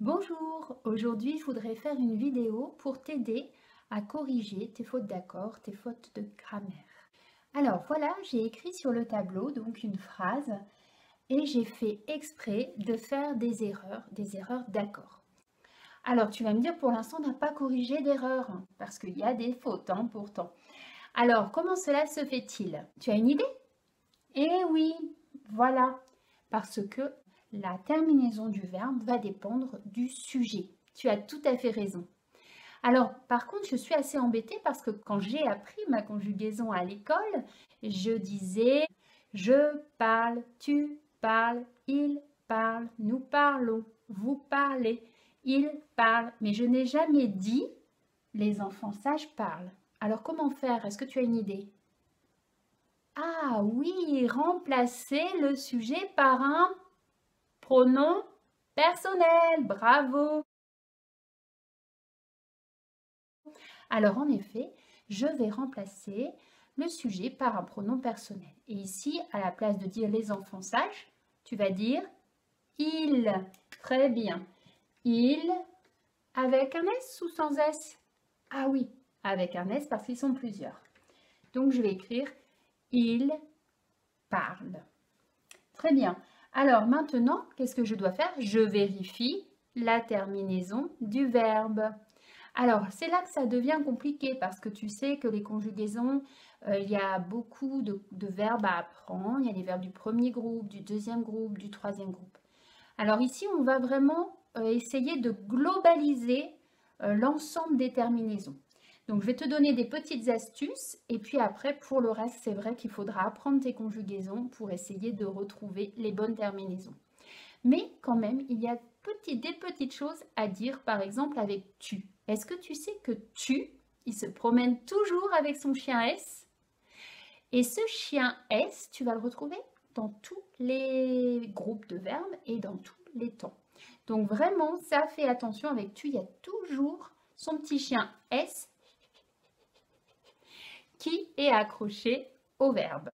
Bonjour, aujourd'hui je voudrais faire une vidéo pour t'aider à corriger tes fautes d'accord, tes fautes de grammaire. Alors voilà, j'ai écrit sur le tableau donc une phrase et j'ai fait exprès de faire des erreurs d'accord. Alors tu vas me dire pour l'instant on n'a pas corrigé d'erreur parce qu'il y a des fautes pourtant. Alors comment cela se fait-il? Tu as une idée? Eh oui, voilà, parce que la terminaison du verbe va dépendre du sujet. Tu as tout à fait raison. Alors, par contre, je suis assez embêtée parce que quand j'ai appris ma conjugaison à l'école, je disais je parle, tu parles, il parle, nous parlons, vous parlez, il parle. Mais je n'ai jamais dit les enfants sages parlent. Alors, comment faire? Est-ce que tu as une idée? Ah oui, remplacer le sujet par un pronom personnel. Bravo! Alors en effet, je vais remplacer le sujet par un pronom personnel. Et ici, à la place de dire les enfants sages, tu vas dire il. Très bien. Il avec un S ou sans S? Ah oui, avec un S parce qu'ils sont plusieurs. Donc je vais écrire il parle. Très bien. Alors maintenant, qu'est-ce que je dois faire? Je vérifie la terminaison du verbe. Alors, c'est là que ça devient compliqué parce que tu sais que les conjugaisons, il y a beaucoup de verbes à apprendre. Il y a les verbes du premier groupe, du deuxième groupe, du troisième groupe. Alors ici, on va vraiment essayer de globaliser l'ensemble des terminaisons. Donc, je vais te donner des petites astuces et puis après, pour le reste, c'est vrai qu'il faudra apprendre tes conjugaisons pour essayer de retrouver les bonnes terminaisons. Mais quand même, il y a des petites choses à dire, par exemple avec tu. Est-ce que tu sais que tu, il se promène toujours avec son chien S? Et ce chien S, tu vas le retrouver dans tous les groupes de verbes et dans tous les temps. Donc vraiment, ça fait attention avec tu, il y a toujours son petit chien S qui est accroché au verbe.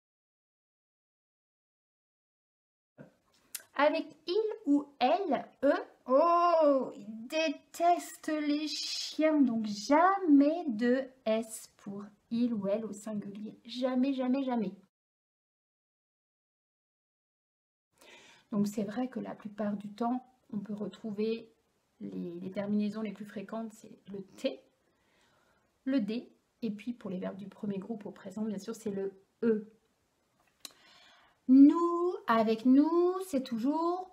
Avec il ou elle, eux, oh, ils détestent les chiens, donc jamais de S pour il ou elle au singulier. Jamais, jamais, jamais. Donc c'est vrai que la plupart du temps, on peut retrouver les terminaisons les plus fréquentes, c'est le T, le D, et puis pour les verbes du premier groupe au présent, bien sûr, c'est le E. Nous, avec nous, c'est toujours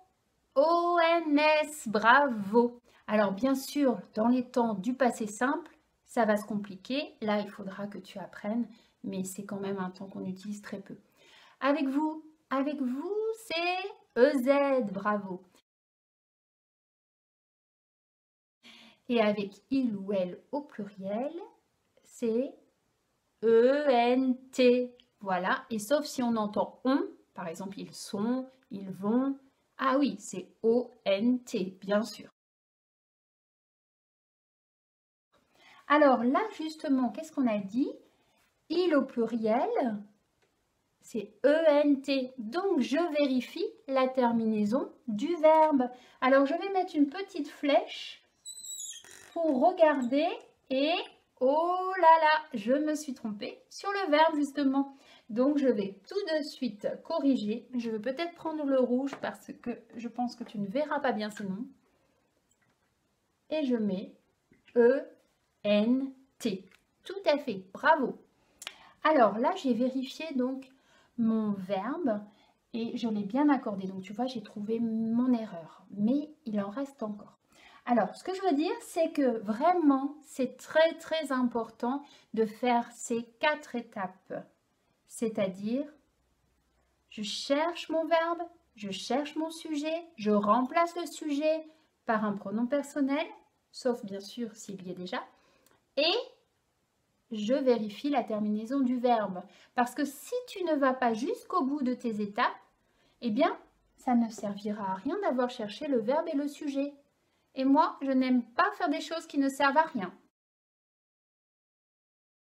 ONS, bravo. Alors bien sûr, dans les temps du passé simple, ça va se compliquer. Là, il faudra que tu apprennes, mais c'est quand même un temps qu'on utilise très peu. Avec vous, c'est EZ, bravo. Et avec il ou elle au pluriel, c'est ENT. Voilà, et sauf si on entend on, par exemple, ils sont, ils vont. Ah oui, c'est ONT, bien sûr. Alors là, justement, qu'est-ce qu'on a dit? Il au pluriel, c'est ENT. Donc, je vérifie la terminaison du verbe. Alors, je vais mettre une petite flèche pour regarder et oh là là, je me suis trompée sur le verbe justement. Donc, je vais tout de suite corriger. Je vais peut-être prendre le rouge parce que je pense que tu ne verras pas bien sinon. Et je mets E-N-T. Tout à fait, bravo. Alors là, j'ai vérifié donc mon verbe et je l'ai bien accordé. Donc, tu vois, j'ai trouvé mon erreur, mais il en reste encore. Alors, ce que je veux dire, c'est que vraiment, c'est très, très important de faire ces 4 étapes. C'est-à-dire, je cherche mon verbe, je cherche mon sujet, je remplace le sujet par un pronom personnel, sauf bien sûr s'il y est déjà, et je vérifie la terminaison du verbe. Parce que si tu ne vas pas jusqu'au bout de tes étapes, eh bien, ça ne servira à rien d'avoir cherché le verbe et le sujet. Et moi, je n'aime pas faire des choses qui ne servent à rien.